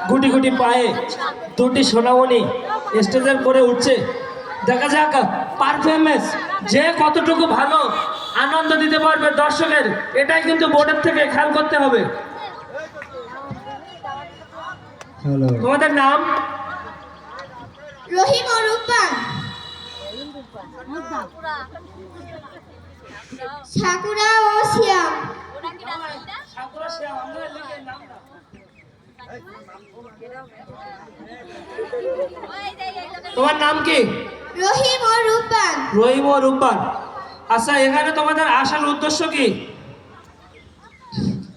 গুটি গুটি পায়ে দুটি সোনামণি স্টেজের করে উঠছে। দেখা যাক পারফরমেন্স যে কতটুকু ভালো আনন্দ দিতে পারবে দর্শকের, এটাই কিন্তু বোর্ডের থেকে খেয়াল করতে হবে। তোমাদের নাম? রহিম ও রূপবান, সাকুরা ও সিয়াম। তোমার নাম কি? রহিম ও রূপবান। রহিম ও রূপবান। আচ্ছা, এখানে তোমাদের আসার উদ্দেশ্য কি?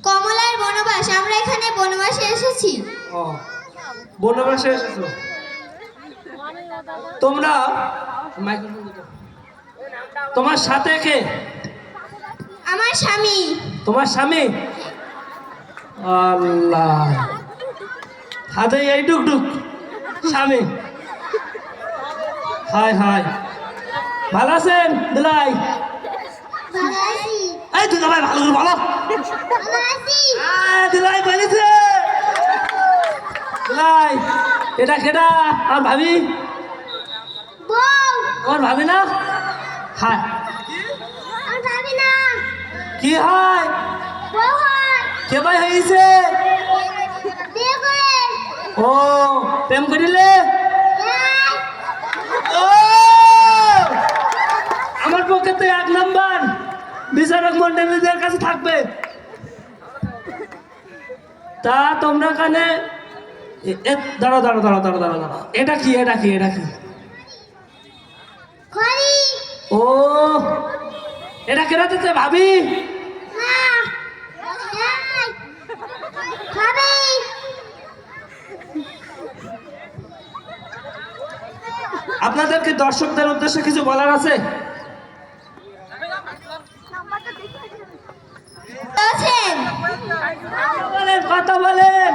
কমলার বনবাস, আমরা এখানে বনবাসে এসেছি। ও, বনবাসে এসেছো তোমরা। তোমার সাথে কে? আমার স্বামী। তোমার স্বামী? আল্লাহ, হাতে এই টুকটুক স্বামী। হায় হায়, ভালো আছেন দুলাই? এই দুলা ভাই ভালো করে বলো। দুলাই বলেছে দুলাই, এটা কেটা? আর ভাবি? আমার ভাবি না? হায়, কি হয়? কে ভাই হয়েছে? ও, প্রেম করিলে? ও, আমার পক্ষে তো 1 নাম্বার বিচারক মন্ডলীদের কাছে থাকবে। তা তোমরা কানে দাঁড়াও দাঁড়াও দাঁড়াও দাঁড়াও দাঁড়াও দাঁড়াও, এটা কি এটা কি এটা কি? ও, এটা কেনা দিতে ভাবি? আপনাদেরকে দর্শকদের উদ্দেশ্যে কিছু বলার আছে? বলেন, কথা বলেন।